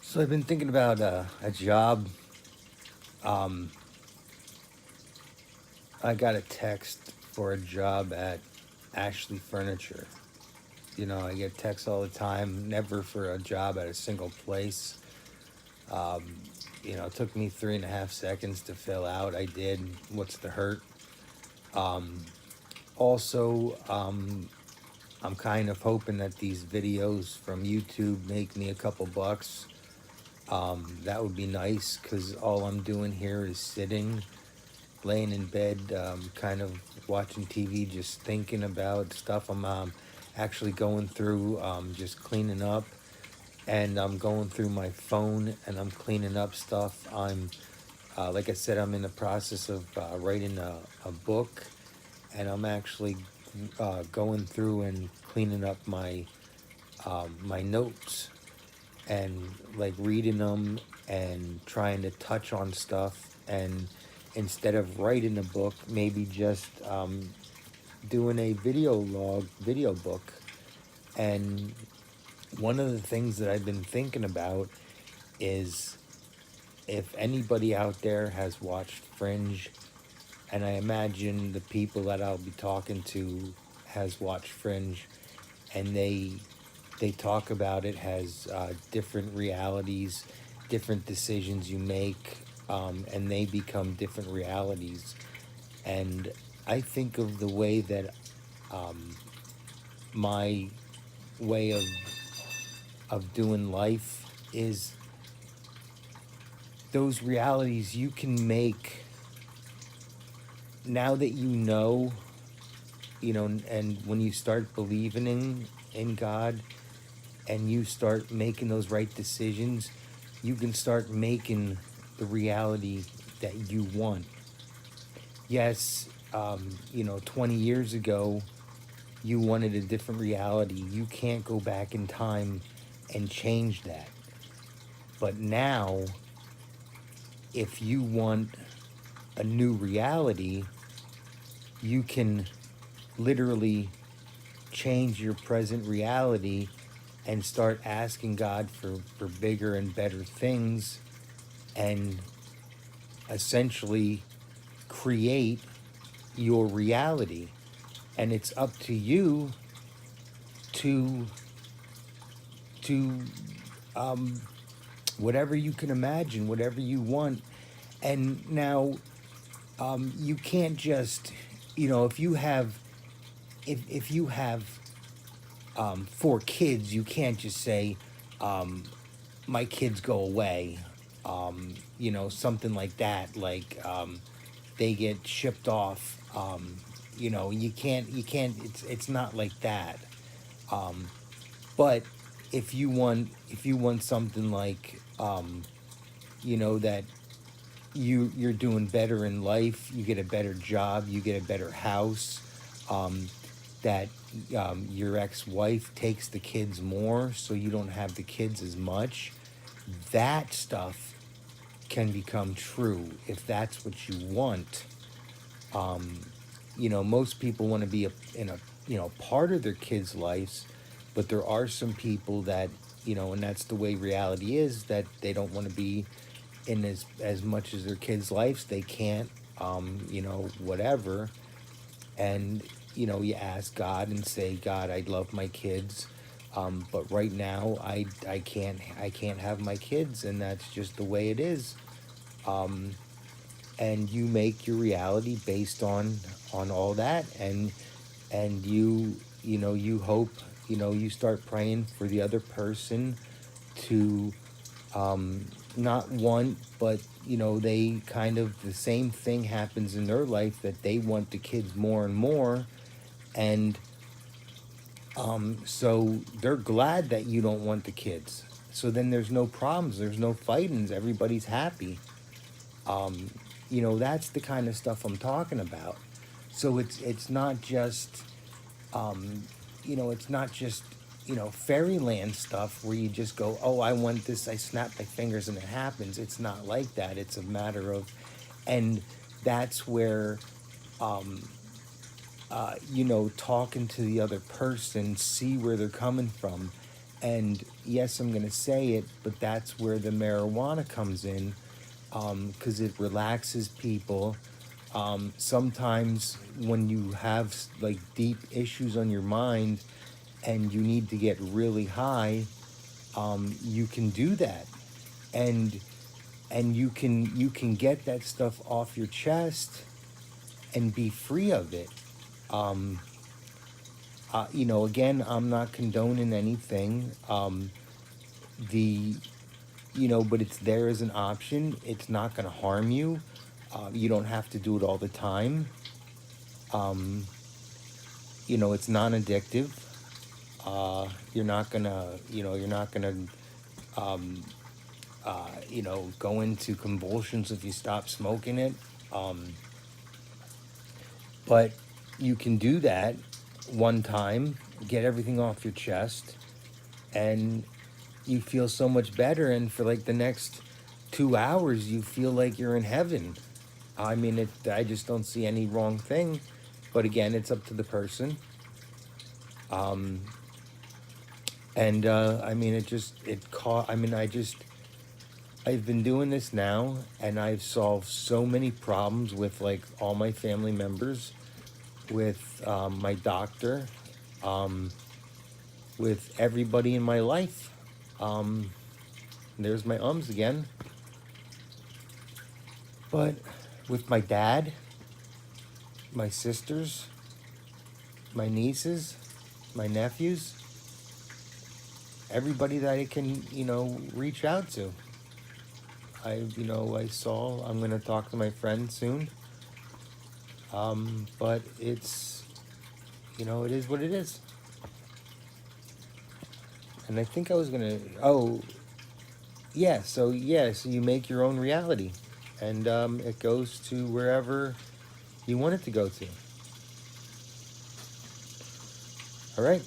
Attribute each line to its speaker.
Speaker 1: So I've been thinking about a job. Um, I got a text for a job at Ashley Furniture. I get texts all the time, never for a job at a single place. Um, it took me 3.5 seconds to fill out. I did. What's the hurt? Um, also, I'm kind of hoping that these videos from YouTube make me a couple bucks. That would be nice because all I'm doing here is sitting, laying in bed, kind of watching TV, just thinking about stuff. I'm actually going through, just cleaning up, and I'm going through my phone and I'm cleaning up stuff. Like I said, I'm in the process of writing a book, and I'm actually going through and cleaning up my notes and like reading them and trying to touch on stuff, and instead of writing a book, maybe just doing a video book. And one of the things that I've been thinking about is, if anybody out there has watched Fringe, and I imagine the people that I'll be talking to has watched Fringe, and they talk about it has different realities, different decisions you make, and they become different realities. And I think of the way that um, my way of doing life is, those realities you can make now that and when you start believing in God, and you start making those right decisions, you can start making the reality that you want. Yes, 20 years ago, you wanted a different reality. You can't go back in time and change that. But now, if you want a new reality, you can literally change your present reality and start asking God for bigger and better things, and essentially create your reality. And it's up to you to to um, whatever you can imagine, whatever you want. And now, you can't just, if you have, if you have 4 kids, you can't just say, um, my kids go away. Something like that. Like, they get shipped off. You can't. It's not like that. Um, but if you want something like, that you're doing better in life, you get a better job, you get a better house, that your ex-wife takes the kids more, so you don't have the kids as much. That stuff can become true if that's what you want. Um, most people want to be in a part of their kids' lives, but there are some people that, and that's the way reality is, that they don't want to be in as much as their kids' lives. They can't, whatever. And you ask God and say, God, I love my kids, but right now I can't have my kids, and that's just the way it is. Um, and you make your reality based on all that, and you hope, you start praying for the other person to, um, not want, but they kind of, the same thing happens in their life, that they want the kids more and more. And so they're glad that you don't want the kids, so then there's no problems, there's no fightings, everybody's happy. um, that's the kind of stuff I'm talking about. So it's not just, um, it's not just, fairyland stuff where you just go, oh, I want this, I snap my fingers and it happens. It's not like that. It's a matter of, and that's where, um, talking to the other person, see where they're coming from, and yes, I'm going to say it, but that's where the marijuana comes in, because it relaxes people. Sometimes when you have like deep issues on your mind and you need to get really high, you can do that, and you can get that stuff off your chest and be free of it. Um, again, I'm not condoning anything. The but it's there as an option. It's not going to harm you. You don't have to do it all the time. Um, it's non-addictive. You're not gonna, um, go into convulsions if you stop smoking it. Um, but you can do that one time, get everything off your chest, and you feel so much better. And for like the next 2 hours, you feel like you're in heaven. I mean, I just don't see any wrong thing. But again, it's up to the person. Um, and I mean, I've been doing this now, and I've solved so many problems with like all my family members, with my doctor, um, with everybody in my life. Um, there's my ums again. But with my dad, my sisters, my nieces, my nephews, everybody that I can, reach out to. I'm going to talk to my friend soon. But it is what it is. And I think I was going to, so you make your own reality. And it goes to wherever you want it to go to. All right.